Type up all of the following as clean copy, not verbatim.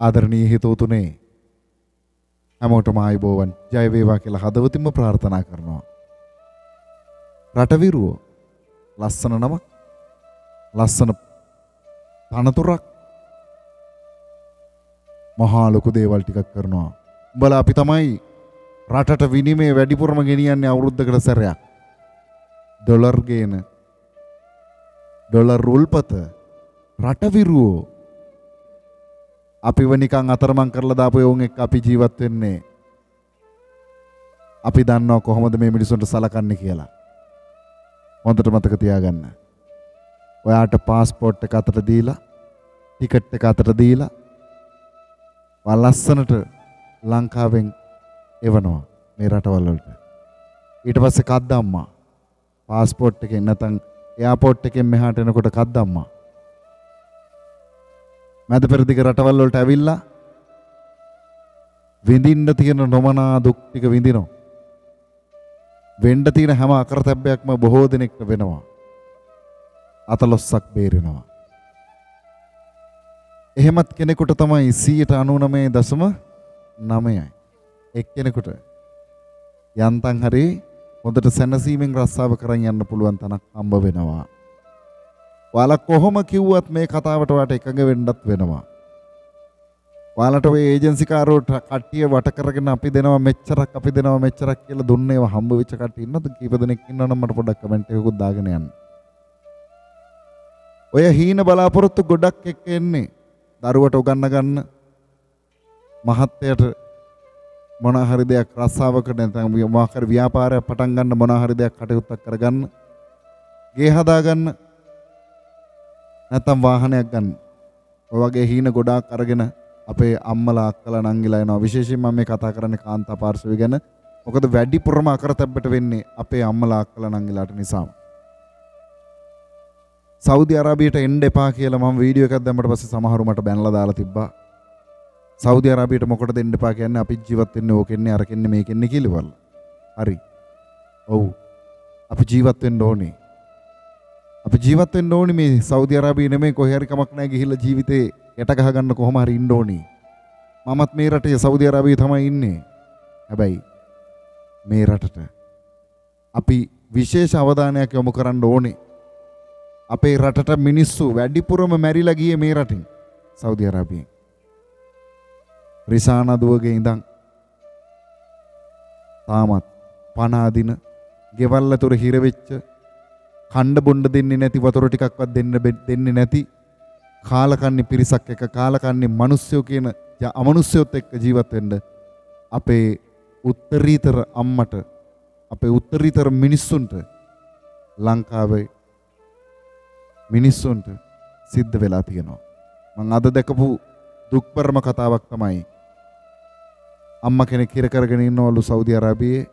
ආදරණීය හිතවතුනේ හැමෝටම ආයුබෝවන් ජය වේවා කියලා හදවතින්ම ප්‍රාර්ථනා කරනවා. රටවිරුව ලස්සන නමක් ලස්සන තනතුරක් මහා ලොකු දේවල් ටිකක් කරනවා. උඹලා අපි තමයි රටට විනිමය වැඩිපුරම ගෙනියන්නේ අවුරුද්දකට සැරයක්. ඩොලර් ගේන ඩොලර් රුල්පත රටවිරුව අපිව නිකන් අතරමං කරලා දාපු යෝන් එක්ක අපි ජීවත් වෙන්නේ. අපි දන්නවා කොහොමද මේ මිනිසුන්ට සලකන්නේ කියලා. හොඳට මතක තියාගන්න. ඔයාට පාස්පෝර්ට් එක අතට දීලා ටිකට් එක අතට දීලා ලස්සනට ලංකාවෙන් එවනවා මේ රටවල් වලට. ඊට පස්සේ කද්දම්මා පාස්පෝර්ට් එකෙන් නැත්නම් එයාපෝට් එකෙන් මෙහාට එනකොට කද්දම්මා මැද පෙරදිග රටවල් වලට ඇවිල්ලා විඳින්න තියෙන නොමනා දුක් ටික විඳිනවා. වෙන්න තියෙන හැම අකරතැබ්බයක්ම බොහෝ දෙනෙක්ට වෙනවා. අතලොස්සක් බේරෙනවා. එහෙමත් කෙනෙකුට තමයි 99.9යි. එක්කෙනෙකුට යන්තම් හරි හොඳට සැනසීමෙන් රස්සාව කරන් යන්න පුළුවන් තනක් හම්බ වෙනවා. ඔයාලා කොහොම කිව්වත් මේ කතාවට වට එකඟ වෙන්නත් වෙනවා. ඔයාලට ඔය ඒජන්සි කාරෝ කට්ටිය වට කරගෙන අපි දෙනවා මෙච්චරක් කියලා දුන්නේ ඒවා හම්බ වෙච්ච කට්ටිය ඉන්නද? කීප දෙනෙක් ඉන්නවනම් මට පොඩ්ඩක් කමෙන්ට් එකකුත් දාගෙන යන්න. ඔය හීන බලාපොරොත්තු ගොඩක් එක්ක එන්නේ. දරුවට උගන්න ගන්න මහත්යට මොන හරි දෙයක් රස්සාවකට නැත්නම් මොකක් හරි ව්‍යාපාරයක් පටන් ගන්න මොන හරි දෙයක් කටයුත්තක් කරගන්න. ගේ හදා ගන්න. නැත්නම් වාහනයක් ගන්න. ඔය වගේ හීන ගොඩාක් අරගෙන අපේ අම්මලා අක්කලා නංගිලා එනවා. විශේෂයෙන් මම මේ කතා කරන්නේ කාන්තා පාර්ශවය ගැන. මොකද වැඩිපුරම අකරතැබ්බට වෙන්නේ අපේ අම්මලා අක්කලා නංගිලාට නිසාම. සෞදි අරාබියට එන්න එපා කියලා මම වීඩියෝ එකක් දැම්මට පස්සේ සමහරු මට බැනලා දාලා තිබ්බා. සෞදි අරාබියට මොකටද එන්න එපා කියන්නේ? අපි ජීවත් වෙන්නේ ඕකෙන්නේ අරකෙන්නේ මේකෙන්නේ කිලිවල. හරි. ඔව්. අපි ජීවත් වෙන්න ඕනේ. අපි ජීවත් වෙන්න ඕනේ මේ සෞදි අරාබිය නෙමෙයි කොහේ හරි කමක් නැහැ ගිහිල්ලා ජීවිතේ යට ගහ ගන්න කොහොම හරි ඉන්න ඕනේ. මමත් මේ රටේ සෞදි අරාබියේ තමයි ඉන්නේ. හැබැයි මේ රටට අපි විශේෂ අවධානයක් යොමු කරන්න ඕනේ. අපේ රටට මිනිස්සු වැඩිපුරම මැරිලා ගියේ මේ රටින් සෞදි අරාබියෙන්. රිසානා දුවගේ ඉඳන් තාමත් පණ අදින ගෙවල් අතර හිර වෙච්ච කණ්ඩ බොණ්ඩ දෙන්නේ නැති වතුර ටිකක්වත් දෙන්නේ නැති කාලකන්ණි පිරිසක් එක කාලකන්ණි මිනිස්සුયો කියන අමනුෂ්‍යයොත් එක්ක ජීවත් වෙන්න අපේ උත්තරීතර අම්මට අපේ උත්තරීතර මිනිස්සුන්ට ලංකාවේ මිනිස්සුන්ට සිද්ධ වෙලා තියෙනවා. මම අද දැකපු දුක්බරම කතාවක් තමයි අම්මා කෙනෙක් හිර කරගෙන ඉන්නවලු සෞදි අරාබියේ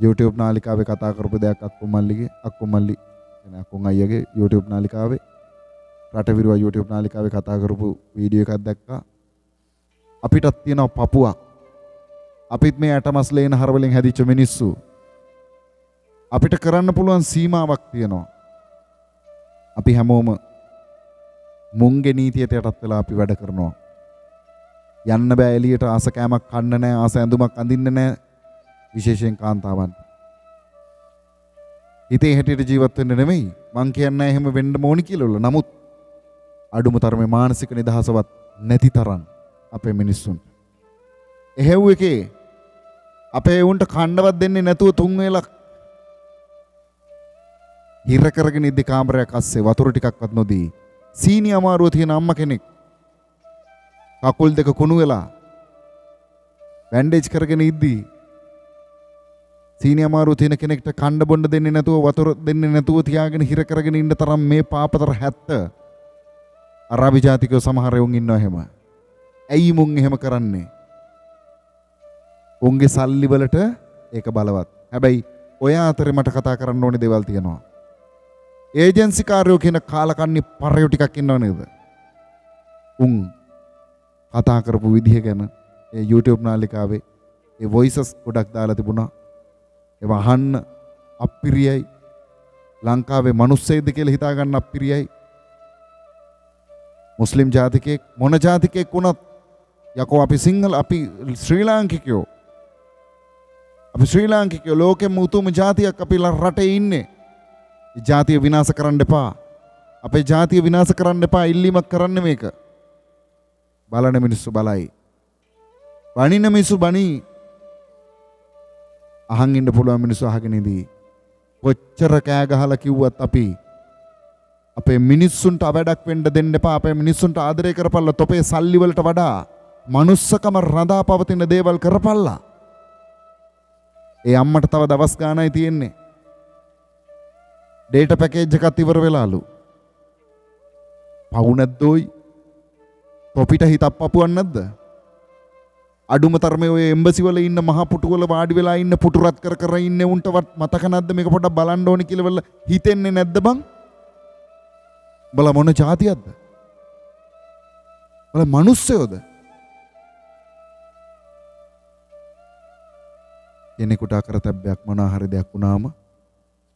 YouTube නාලිකාවේ කතා කරපු දෙයක් අක්කුමල්ලි කියන අක්කුන් අයියාගේ YouTube නාලිකාවේ රටවිරුවා YouTube නාලිකාවේ කතා කරපු වීඩියෝ එකක් දැක්කා. අපිටත් තියෙනවා පපුවක්. අපිත් මේ ඇටමස් ලේන හරවලින් හැදිච්ච මිනිස්සු. අපිට කරන්න පුළුවන් සීමාවක් තියෙනවා. අපි හැමෝම මුංගේ නීතියට යටත් වෙලා අපි වැඩ කරනවා. යන්න බෑ එළියට ආස කෑමක් කන්න නැහැ ආස ඇඳුමක් අඳින්න නැහැ විශේෂයෙන් කාන්තාවන්. හිතේ හැටියට ජීවත් වෙන්න නෙමෙයි මං කියන්නේ එහෙම වෙන්න ඕනි කියලා. නමුත් අඩුම තරමේ මානසික නිදහසවත් නැති තරම් අපේ මිනිස්සුන්ට. එහෙව් එකේ අපේ උන්ට කණ්ඩවත් දෙන්නේ නැතුව තුන් වේලක් හිර කරගෙන ඉද්දි කාමරයක් අස්සේ වතුර ටිකක්වත් නොදී සීනි අමාරුව තියෙන අම්මා කෙනෙක් කකුල් දෙක කුණු වෙලා බෑන්ඩේජ් කරගෙන ඉද්දි සීනි අමාරුව තියෙන කෙනෙක්ට කණ්ඩ බොණ්ඩ දෙන්නේ නැතුව වතුර දෙන්නේ නැතුව තියාගෙන හිර කරගෙන ඉන්න තරම් මේ පාපතර 70 අරාබි ජාතිකයෝ සමහර උන් ඉන්නවා එහෙම. ඇයි මුන් එහෙම කරන්නේ? උන්ගේ සල්ලි වලට ඒක බලවත්. හැබැයි ඔය අතරේ මට කතා කරන්න ඕනේ දේවල් තියෙනවා. ඒජන්සි කාර්යෝ කියන කාලකන්ණි පරයෝ ටිකක් ඉන්නව නේද? උන් කතා කරපු විදිහ ගැන ඒ YouTube නාලිකාවේ ඒ වොයිසස් ගොඩක් දාලා තිබුණා. ඒවා අහන්න අප්පිරියයි. ලංකාවේ මිනිස්සෙයිද කියලා හිතා ගන්න අප්පිරියයි. මුස්ලිම් ජාතිකයෙක් මොන ජාතිකයෙක් වුණත් යකෝ අපි සිංහල අපි ශ්‍රී ලාංකිකයෝ ලෝකෙම උතුම් ජාතියක් අපි රටේ ඉන්නේ. ඒ ජාතිය විනාශ කරන්න එපා. අපේ ජාතිය විනාශ කරන්න එපා. ඉල්ලීමක් කරන්න මේක. බලන මිනිස්සු බලයි. බණින මිනිස්සු බණී. අහන් ඉන්න පුළුවන් මිනිස්සු අහගෙන ඉදී. කොච්චර කෑ ගහලා කිව්වත් අපි අපේ මිනිස්සුන්ට අවඩක් වෙන්න දෙන්න එපා. අපේ මිනිස්සුන්ට ආදරය කරපල්ලා. තොපේ සල්ලි වලට වඩා මනුස්සකම රඳා පවතින දේවල් කරපල්ලා. ඒ අම්මට තව දවස් ගානයි තියෙන්නේ. ඩේටා පැකේජ් එකත් ඉවර වෙලාලු. පවු නැද්දෝයි? තොපිට හිතක් පපුවක් නැද්ද? අඩුම තරමේ ඔය එම්බසි වල ඉන්න මහ පුටු වල වාඩි වෙලා ඉන්න පුටු රත් කර කර ඉන්නේ උන්ටවත් මතක නැද්ද මේක පොඩ්ඩක් බලන්න ඕනි කියලා වල හිතෙන්නේ නැද්ද බං? බල මොන જાතියක්ද? බල මිනිස්සයෝද? කෙනෙකුට අකරතැබ්බයක් මොනවා හරි දෙයක් වුණාම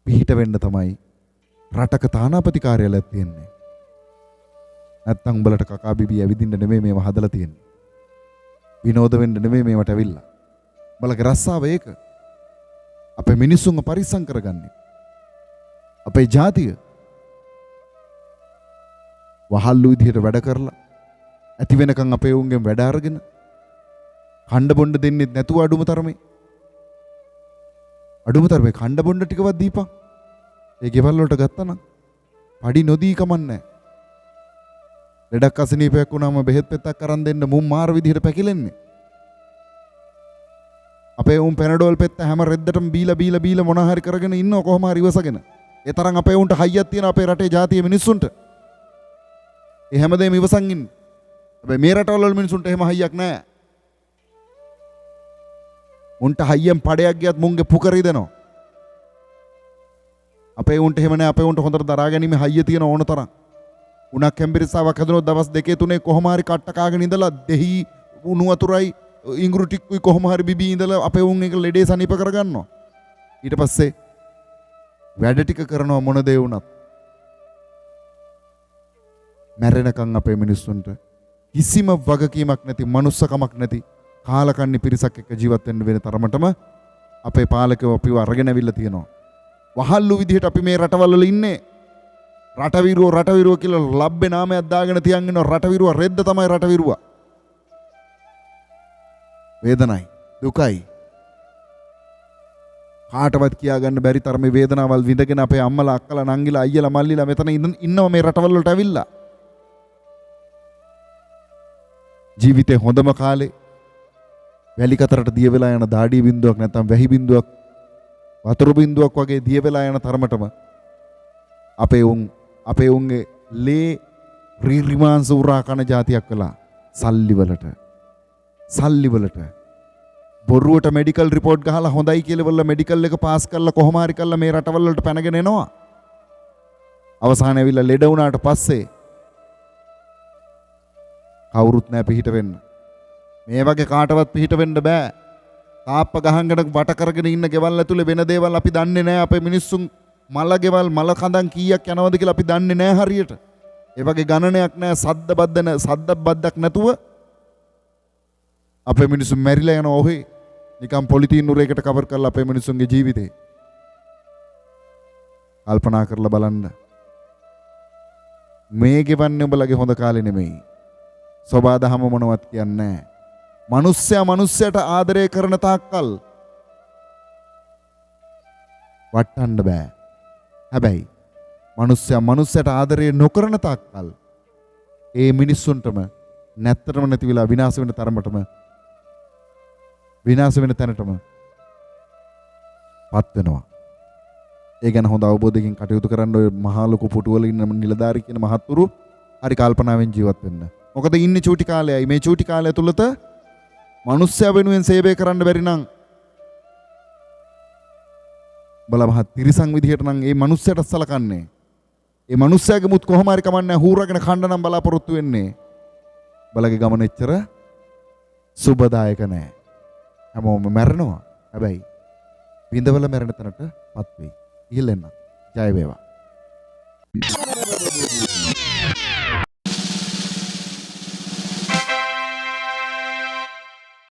පිහිට වෙන්න තමයි රටක තානාපති කාර්යාලයක් තියෙන්නේ. නැත්තම් උඹලට කකා බිබී ඇවිදින්න නෙමෙයි මේව හදලා තියෙන්නේ. විනෝද වෙන්න නෙමෙයි මේවට ඇවිල්ලා. උඹලගේ රස්සාව ඒක. අපේ මිනිස්සුන්ව පරිස්සම් කරගන්නේ. අපේ ජාතිය වහල්ලු විදිහට වැඩ කරලා ඇති වෙනකන් අපේ උන්ගෙන් වැඩ අරගෙන කණ්ඩ බොණ්ඩ දෙන්නේ නැතුව අඩුම තරමේ කණ්ඩ බොණ්ඩ ටිකවත් දීපන්. ඒ ගෙවල් වලට ගත්තා නම් පඩි නොදී කමන්නේ. ලෙඩක් අසනීපයක් වුණාම බෙහෙත් පෙත්තක් අරන් දෙන්න මුම් මාර විදිහට පැකිලෙන්නේ. අපේ උන් පැනඩෝල් පෙත්ත හැම රෙද්දටම බීලා මොනවා හරි කරගෙන ඉන්නව කොහොම හරි ඉවසගෙන. ඒ තරම් අපේ උන්ට හයියක් තියෙන අපේ රටේ ජාතිය මිනිස්සුන්ට. ඒ හැමදේම ඉවසන් ඉන්න. හැබැයි මේ රටවල වල මිනිස්සුන්ට එහෙම හයියක් නැහැ. උන්ට හයියෙන් පඩයක් ගියත් මුන්ගේ පුකරි දෙනවා. අපේ උන්ට එහෙම නැහැ. අපේ උන්ට හොඳට දරා ගැනීම හයිය තියෙන ඕන තරම්. උණක් කැම්බිරිස්සාවක් හදනොත් දවස් 2-3 කොහොම හරි කට්ට කාගෙන ඉඳලා දෙහි උණු වතුරයි ඉඟුරු ටික්කුයි කොහොම හරි බිබී ඉඳලා අපේ උන් එක ලෙඩේ සනීප කරගන්නවා. ඊට පස්සේ වැඩ ටික කරනවා මොන දේ වුණත්. මැරෙනකන් අපේ මිනිස්සුන්ට කිසිම වගකීමක් නැති මනුස්සකමක් නැති කාලකන්ණි පිරිසක් එක්ක ජීවත් වෙන්න වෙන තරමටම අපේ පාලකයෝ අපිව අරගෙන අවිල්ලා තියෙනවා. වහල්ලු විදිහට අපි මේ රටවල් වල ඉන්නේ. රටවිරුව කියලා ලබ්බේ නාමයක් දාගෙන තියන් ඉන්න රටවිරුව රෙද්ද තමයි රටවිරුව. වේදනයි දුකයි කාටවත් කියා ගන්න බැරි තරමේ වේදනාවල් විඳගෙන අපේ අම්මලා අක්කලා නංගිලා අයියලා මල්ලිලා මෙතන ඉන්නවා මේ රටවල් වලට ඇවිල්ලා. ජීවිතේ හොඳම කාලේ වැලි කතරට දිය වෙලා යන දාඩිය බින්දුවක් නැත්නම් වැහි බින්දුවක් වතුරු බින්දුවක් වගේ දිය වෙලා යන තරමටම අපේ උන්ගේ ලේ රීරිමාංශ උරා කන જાතියක් වෙලා සල්ලි වලට බොරුවට මෙඩිකල් රිපෝට් ගහලා හොඳයි කියලා වල මෙඩිකල් එක පාස් කරලා කොහොම හරි කරලා මේ රටවල් වලට පැනගෙන එනවා. අවසානයේ ඇවිල්ලා ලෙඩ වුණාට පස්සේ කවුරුත් නැහැ පිහිට වෙන්න. මේ වගේ කාටවත් පිහිට වෙන්න බෑ. තාප්ප ගහංගන වට කරගෙන ඉන්න ගෙවල් ඇතුලේ වෙන දේවල් අපි දන්නේ නැහැ. අපේ මිනිස්සුන් මල ගෙවල් මල කඳන් කීයක් යනවද කියලා අපි දන්නේ නැහැ හරියට. ඒ වගේ ගණනයක් නැහැ. සද්ද බද්දක් නැතුව අපේ මිනිස්සු මැරිලා යනවා ඔහේ. නිකම් පොලිතීන් නුරයකට කවර් කරලා අපේ මිනිස්සුන්ගේ ජීවිතේ. කල්පනා කරලා බලන්න. මේ ගෙවන්නේ උඹලගේ හොඳ කාලේ නෙමෙයි. සබාදහම මොනවත් කියන්නේ නැහැ. මනුස්සයට ආදරය කරන තාක්කල් වටන්න බෑ. හැබැයි මනුස්සයට ආදරය නොකරන තාක්කල් ඒ මිනිස්සුන්ටම නැත්තරම නැති වෙලා විනාශ වෙන තරමටම විනාශ වෙන තැනටම පත් වෙනවා. ඒ ගැන හොඳ අවබෝධයකින් කටයුතු කරන්න ඔය මහා ලොකු පුටුවල ඉන්න නිලධාරි කියන මහත්තුරු හරි කල්පනාවෙන් ජීවත් වෙන්න. මොකද ඉන්නේ චූටි කාලයයි. මේ චූටි කාලය තුලත මනුස්සයා වෙනුවෙන් සේවය කරන්න බැරි නම් බලමහත් තිරිසන් විදිහට නම් ඒ මනුස්සයට සලකන්නේ. ඒ මනුස්සයාගේ මුත් කොහොම හරි කමන්නේ හූරගෙන කන්න නම් බලාපොරොත්තු වෙන්නේ. බලගේ ගමන එච්චර සුබදායක නැහැ. හැමෝම මැරෙනවා. හැබැයි විඳවල මැරෙන තැනටපත් වෙයි. ඉහිලෙන්න. ජය වේවා.